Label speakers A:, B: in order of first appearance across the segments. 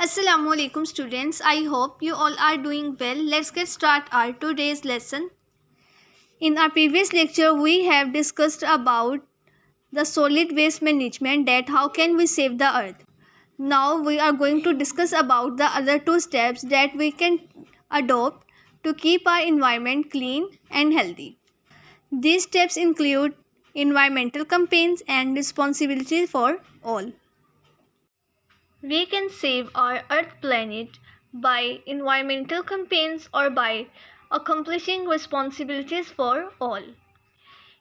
A: Assalamualaikum students. I hope you all are doing well. Let's get started our today's lesson. In our previous lecture, we have discussed about the solid waste management, that how can we save the earth. Now we are going to discuss about the other two steps that we can adopt to keep our environment clean and healthy. These steps include environmental campaigns and responsibilities for all. We can save our Earth planet by environmental campaigns or by accomplishing responsibilities for all.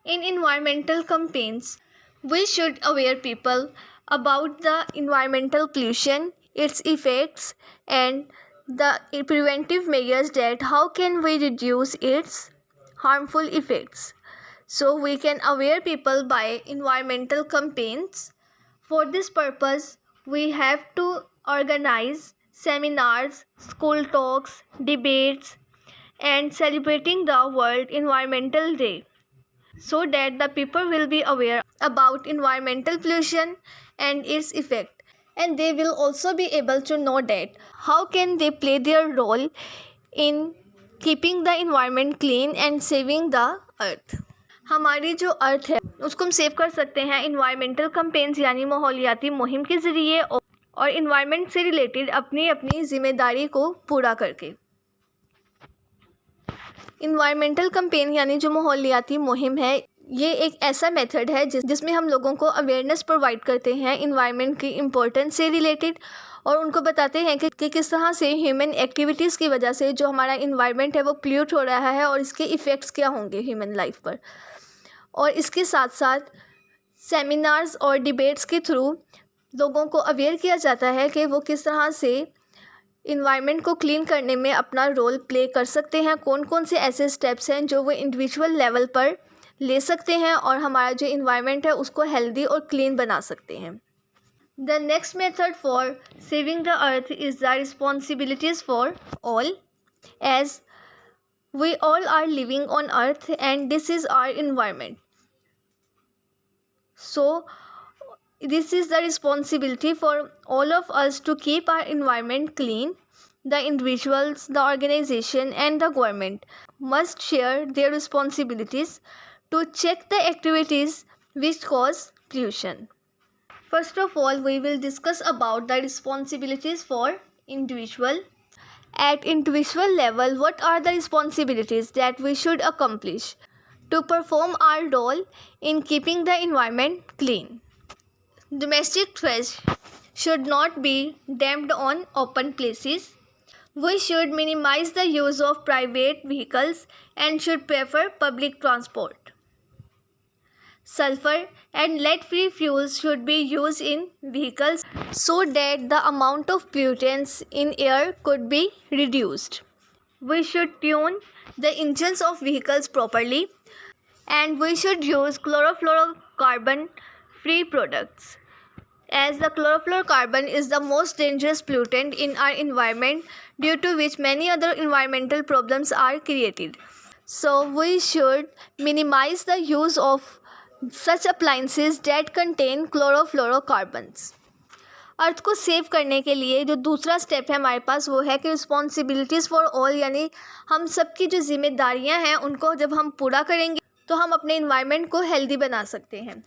A: In environmental campaigns, we should aware people about the environmental pollution, its effects, and the preventive measures, that how can we reduce its harmful effects. So we can aware people by environmental campaigns. For this purpose, we have to organize seminars, school talks, debates, and celebrating the World Environmental Day, so that the people will be aware about environmental pollution and its effect, and they will also be able to know that how can they play their role in keeping the environment clean and saving the earth. हमारी जो अर्थ है उसको हम save कर सकते हैं environmental campaigns यानी माहौलियाती मुहिम के ज़रिए और इन्वायरमेंट से रिलेटेड अपनी अपनी जिम्मेदारी को पूरा करके। इन्वायरमेंटल कैंपेन यानी जो माहौलियाती मुहिम है, ये एक ऐसा मेथड है जिसमें हम लोगों को अवेयरनेस प्रोवाइड करते हैं इन्वायरमेंट की इम्पोर्टेंस से रिलेटेड, और उनको बताते हैं कि किस तरह से ह्यूमन एक्टिविटीज़ की वजह से जो हमारा इन्वायरमेंट है वो पोल्यूट हो रहा है और इसके इफ़ेक्ट्स क्या होंगे ह्यूमन लाइफ पर। और इसके साथ साथ सेमिनार्स और डिबेट्स के थ्रू लोगों को अवेयर किया जाता है कि वो किस तरह से इन्वायरमेंट को क्लीन करने में अपना रोल प्ले कर सकते हैं, कौन कौन से ऐसे स्टेप्स हैं जो वो इंडिविजुअल लेवल पर ले सकते हैं और हमारा जो इन्वायरमेंट है उसको हेल्दी और क्लीन बना सकते हैं। The next method for saving the earth is the responsibilities for all, as we all are living on earth and this is our environment. So this is the responsibility for all of us to keep our environment clean. The individuals, the organization and the government must share their responsibilities to check the activities which cause pollution. First of all, we will discuss about the responsibilities for individual. At individual level, what are the responsibilities that we should accomplish to perform our role in keeping the environment clean? Domestic trash should not be dumped on open places. We should minimize the use of private vehicles and should prefer public transport. Sulfur and lead-free fuels should be used in vehicles so that the amount of pollutants in air could be reduced. We should tune the engines of vehicles properly, and we should use chlorofluorocarbon-free products, as the chlorofluorocarbon is the most dangerous pollutant in our environment, due to which many other environmental problems are created. So we should minimize the use of such appliances that contain chlorofluorocarbons. अर्थ को save करने के लिए जो दूसरा step है हमारे पास वो है कि रिस्पॉन्सिबिलिटीज़ फॉर ऑल, यानी हम सबकी जो जिम्मेदारियां हैं उनको जब हम पूरा करेंगे तो हम अपने इन्वायरमेंट को हेल्दी बना सकते हैं।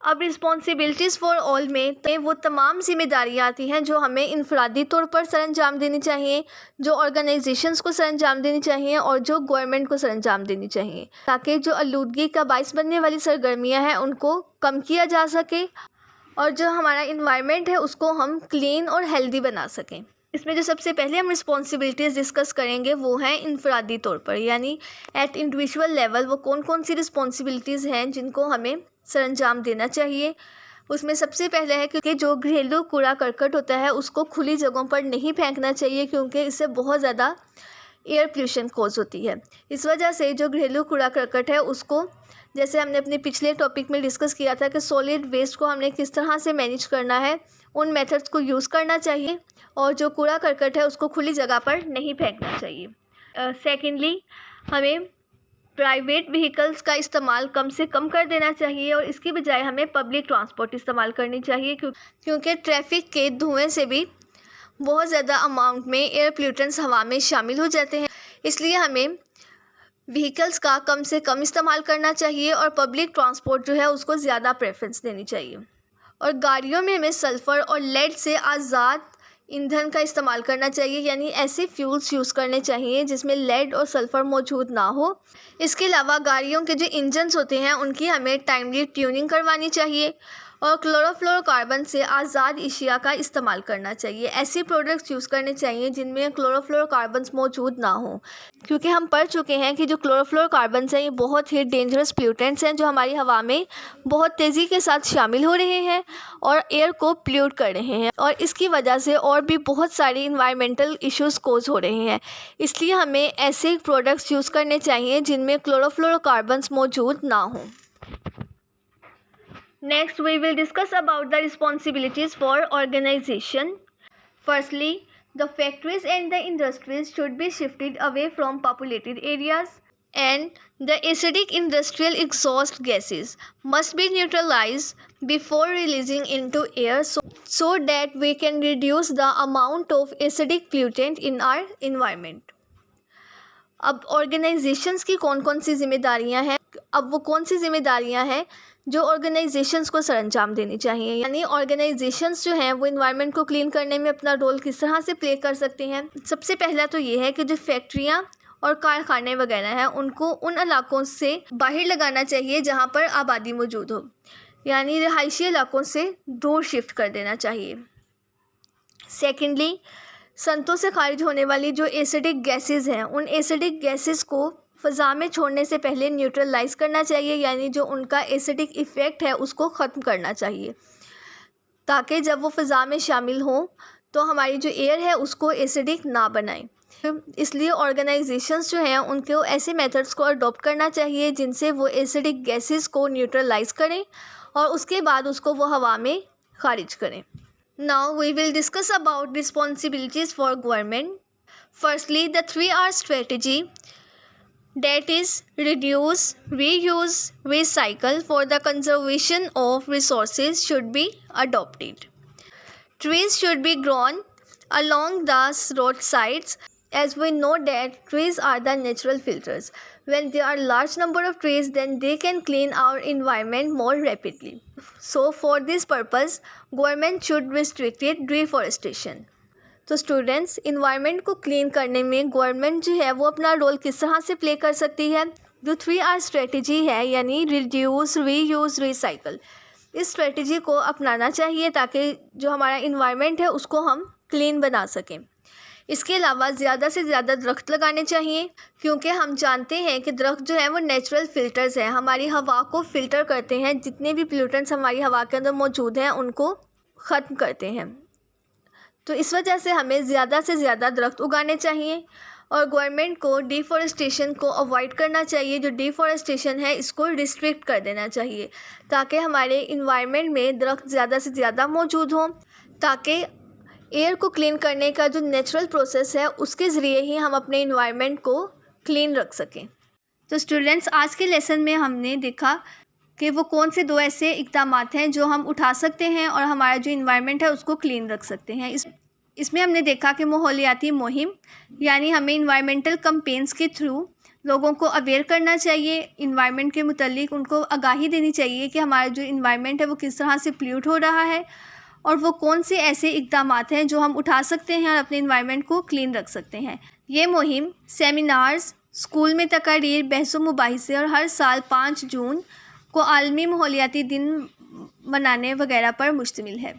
A: अब रिस्पॉन्सिबिलिटीज़ फॉर ऑल में वो तमाम जिम्मेदारियां आती हैं जो हमें इनफरादी तौर पर सरअंजाम देनी चाहिए, जो ऑर्गेनाइजेशंस को सरअंजाम देनी चाहिए और जो गवर्नमेंट को सरअंजाम देनी चाहिए, ताकि जो आलूदगी का बाइस बनने वाली सरगर्मियां हैं उनको कम किया जा सके और जो हमारा इन्वायरमेंट है उसको हम क्लीन और हेल्दी बना सकें। इसमें जो सबसे पहले हम रिस्पॉन्सिबिलिटीज़ डिस्कस करेंगे वो हैं इनफरादी तौर पर, यानी एट इंडिविजुअल लेवल वो कौन कौन सी रिस्पॉन्सिबिलिटीज़ हैं जिनको हमें सरअंजाम देना चाहिए। उसमें सबसे पहले है कि जो घरेलू कूड़ा करकट होता है उसको खुली जगहों पर नहीं फेंकना चाहिए, क्योंकि इससे बहुत ज़्यादा एयर पोल्यूशन कॉज होती है। इस वजह से जो घरेलू कूड़ा करकट है उसको, जैसे हमने अपने पिछले टॉपिक में डिस्कस किया था कि सॉलिड वेस्ट को हमने किस तरह से मैनेज करना है, उन मेथड्स को यूज़ करना चाहिए और जो कूड़ा करकट है उसको खुली जगह पर नहीं फेंकना चाहिए। सेकेंडली, हमें प्राइवेट व्हीकल्स का इस्तेमाल कम से कम कर देना चाहिए और इसकी बजाय हमें पब्लिक ट्रांसपोर्ट इस्तेमाल करनी चाहिए, क्योंकि ट्रैफिक के धुएं से भी बहुत ज़्यादा अमाउंट में एयर पोल्यूटेंट्स हवा में शामिल हो जाते हैं। इसलिए हमें व्हीकल्स का कम से कम इस्तेमाल करना चाहिए और पब्लिक ट्रांसपोर्ट जो है उसको ज़्यादा प्रेफरेंस देनी चाहिए। और गाड़ियों में हमें सल्फ़र और लेड से आज़ाद ईंधन का इस्तेमाल करना चाहिए, यानी ऐसे फ्यूल्स यूज़ करने चाहिए जिसमें लेड और सल्फ़र मौजूद ना हो। इसके अलावा गाड़ियों के जो इंजन्स होते हैं उनकी हमें टाइमली ट्यूनिंग करवानी चाहिए और क्लोरोफ्लोरोकार्बन से आज़ाद एशिया का इस्तेमाल करना चाहिए। ऐसे प्रोडक्ट्स यूज़ करने चाहिए जिनमें क्लोरोफ्लोरोकार्बन्स मौजूद ना हों, क्योंकि हम पढ़ चुके हैं कि जो क्लोरोफ्लोरोकार्बन्स हैं ये बहुत ही डेंजरस पोल्यूटेंट्स हैं जो हमारी हवा में बहुत तेज़ी के साथ शामिल हो रहे हैं और एयर को पोल्यूट कर रहे हैं, और इसकी वजह से और भी बहुत सारी इन्वायरमेंटल इश्यूज़ कोज हो रहे हैं। इसलिए हमें ऐसे प्रोडक्ट्स यूज़ करने चाहिए जिनमें क्लोरोफ्लोरोकार्बन्स मौजूद ना हों। Next, we will discuss about the responsibilities for organization. Firstly, the factories and the industries should be shifted away from populated areas, and the acidic industrial exhaust gases must be neutralized before releasing into air so that we can reduce the amount of acidic pollutant in our environment. अब organisations की कौन कौन सी जिम्मेदारियां हैं, अब वो कौन सी जिम्मेदारियां हैं जो ऑर्गेनाइजेशंस को सरअंजाम देनी चाहिए, यानी ऑर्गेनाइजेशंस जो हैं वो इन्वायरमेंट को क्लीन करने में अपना रोल किस तरह से प्ले कर सकते हैं। सबसे पहला तो ये है कि जो फैक्ट्रियां और कारखाने वगैरह हैं उनको उन इलाकों से बाहर लगाना चाहिए जहां पर आबादी मौजूद हो, यानी रिहायशी इलाकों से दूर शिफ्ट कर देना चाहिए। सेकेंडली, संतों से खारिज होने वाली जो एसिडिक गैसेस हैं उन एसिडिक गैसेस को फ़ज़ा में छोड़ने से पहले न्यूट्रलाइज करना चाहिए, यानी जो उनका एसिडिक इफ़ेक्ट है उसको ख़त्म करना चाहिए, ताकि जब वो फ़ज़ा में शामिल हों तो हमारी जो एयर है उसको एसिडिक ना बनाएं। इसलिए ऑर्गेनाइजेशंस जो हैं उनको ऐसे मेथड्स को अडॉप्ट करना चाहिए जिनसे वो एसिडिक गैसेस को न्यूट्रलाइज करें और उसके बाद उसको वो हवा में खारिज करें। Now we will discuss about responsibilities for government. Firstly, the 3R strategy, that is reduce, reuse, recycle for the conservation of resources, should be adopted. Trees should be grown along the roadsides, as we know that trees are the natural filters. When there are large number of trees, then they can clean our environment more rapidly. So for this purpose, government should restrict deforestation. तो students, environment को clean करने में government जो है वो अपना role किस तरह से प्ले कर सकती है। जो 3R स्ट्रेटजी है, यानी रिड्यूस, रीयूज़, रिसाइकल, इस स्ट्रेटजी को अपनाना चाहिए ताकि जो हमारा इन्वायरमेंट है उसको हम क्लीन बना सकें। इसके अलावा ज़्यादा से ज़्यादा दरख्त लगाने चाहिए, क्योंकि हम जानते हैं कि दरख्त जो है वो नेचुरल फ़िल्टर्स हैं, हमारी हवा को फ़िल्टर करते हैं, जितने भी पोल्यूटेंट्स हमारी हवा के अंदर मौजूद हैं उनको ख़त्म करते हैं। तो इस वजह से हमें ज़्यादा से ज़्यादा दरख्त उगाने चाहिए और गवर्नमेंट को डिफ़ॉरेस्टेशन को अवॉइड करना चाहिए। जो डिफ़ॉरेस्टेशन है इसको रिस्ट्रिक्ट कर देना चाहिए ताकि हमारे इन्वायरमेंट में दरख्त ज़्यादा से ज़्यादा मौजूद हों, ताकि एयर को क्लीन करने का जो नेचुरल प्रोसेस है उसके ज़रिए ही हम अपने इन्वायरमेंट को क्लीन रख सकें। तो स्टूडेंट्स, आज के लेसन में हमने देखा कि वो कौन से 2 ऐसे इक़दामात हैं जो हम उठा सकते हैं और हमारा जो इन्वायरमेंट है उसको क्लीन रख सकते हैं। इसमें हमने देखा कि माहौलियाती मुहिम, यानी हमें इन्वायरमेंटल कैंपेन्स के थ्रू लोगों को अवेयर करना चाहिए, इन्वायरमेंट के मुतल्लिक उनको आगाही देनी चाहिए कि हमारा जो इन्वायरमेंट है वो किस तरह से पोल्यूट हो रहा है और वो कौन से ऐसे इक़दामात हैं जो हम उठा सकते हैं और अपने इन्वायरमेंट को क्लीन रख सकते हैं। ये मुहिम सेमिनार्स, स्कूल में तकारीर, बहस व मुबाहिसे और हर साल 5 जून को आलमी माहौलियाती दिन मनाने वगैरह पर मुश्तमिल है।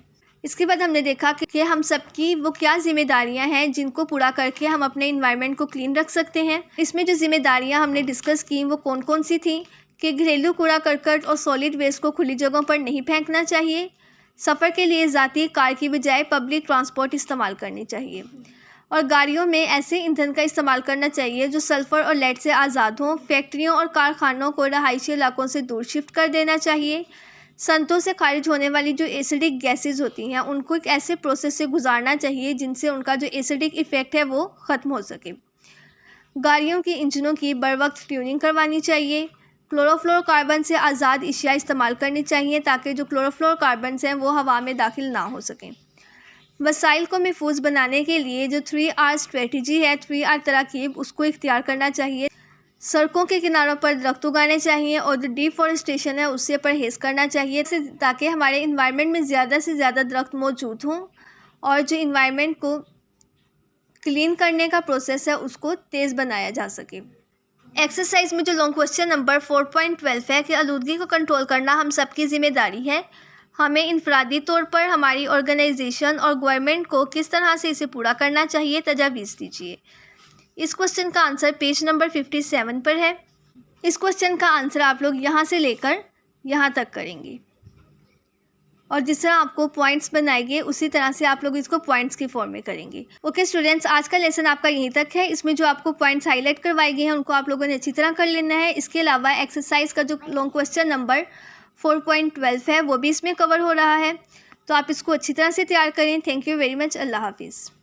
A: इसके बाद हमने देखा कि हम सबकी वो क्या ज़िम्मेदारियां हैं जिनको पूरा करके हम अपने इन्वायरमेंट को क्लीन रख सकते हैं। इसमें जो ज़िम्मेदारियां हमने डिस्कस की वो कौन कौन सी थी कि घरेलू कूड़ा करकट और सॉलिड वेस्ट को खुली जगहों पर नहीं फेंकना चाहिए, सफ़र के लिए ज़ाती कार की बजाय पब्लिक ट्रांसपोर्ट इस्तेमाल करनी चाहिए, और गाड़ियों में ऐसे ईंधन का इस्तेमाल करना चाहिए जो सल्फ़र और लेड से आज़ाद हों। फैक्ट्रियों और कारखानों को रहायशी इलाकों से दूर शिफ्ट कर देना चाहिए। संतों से खारिज होने वाली जो एसिडिक गैसेस होती हैं उनको एक ऐसे प्रोसेस से गुजारना चाहिए जिनसे उनका जो एसिडिक इफ़ेक्ट है वो ख़त्म हो सके। गाड़ियों के इंजनों की बर वक्त ट्यूनिंग करवानी चाहिए। क्लोरोफ्लोरोकार्बन से आज़ाद अशिया इस्तेमाल करनी चाहिए ताकि जो क्लोरोफ्लोरोकार्बन्स हैं वो हवा में दाखिल ना हो सकें। वसाइल को महफूज बनाने के लिए जो 3R स्ट्रेटजी है, 3R तराकीब, उसको इख्तियार करना चाहिए। सड़कों के किनारों पर दरख्त उगाने चाहिए और जो डिफॉरेस्टेशन है उससे परहेज़ करना चाहिए, ताकि हमारे इन्वायरमेंट में ज़्यादा से ज़्यादा दरख्त मौजूद हों और जो इन्वायरमेंट को क्लीन करने का प्रोसेस है उसको तेज़ बनाया जा सके। एक्सरसाइज में जो लॉन्ग क्वेश्चन नंबर 4.12 है कि आलूदगी को कंट्रोल करना हम सबकी ज़िम्मेदारी है, हमें इनफरादी तौर पर, हमारी ऑर्गेनाइजेशन और गवर्नमेंट को किस तरह से इसे पूरा करना चाहिए, तजावीज़ दीजिए। इस क्वेश्चन का आंसर पेज नंबर 57 पर है। इस क्वेश्चन का आंसर आप लोग यहाँ से लेकर यहाँ तक करेंगे और जिस तरह आपको पॉइंट्स बनाएंगे उसी तरह से आप लोग इसको पॉइंट्स की फॉर्म में करेंगे। ओके स्टूडेंट्स, आज का लेसन आपका यहीं तक है। इसमें जो आपको पॉइंट्स हाईलाइट करवाए गए हैं उनको आप लोगों ने अच्छी तरह कर लेना है। इसके अलावा एक्सरसाइज का जो लॉन्ग क्वेश्चन नंबर 4.12 है वो भी इसमें कवर हो रहा है, तो आप इसको अच्छी तरह से तैयार करें। Thank you very much. अल्लाह हाफिज़।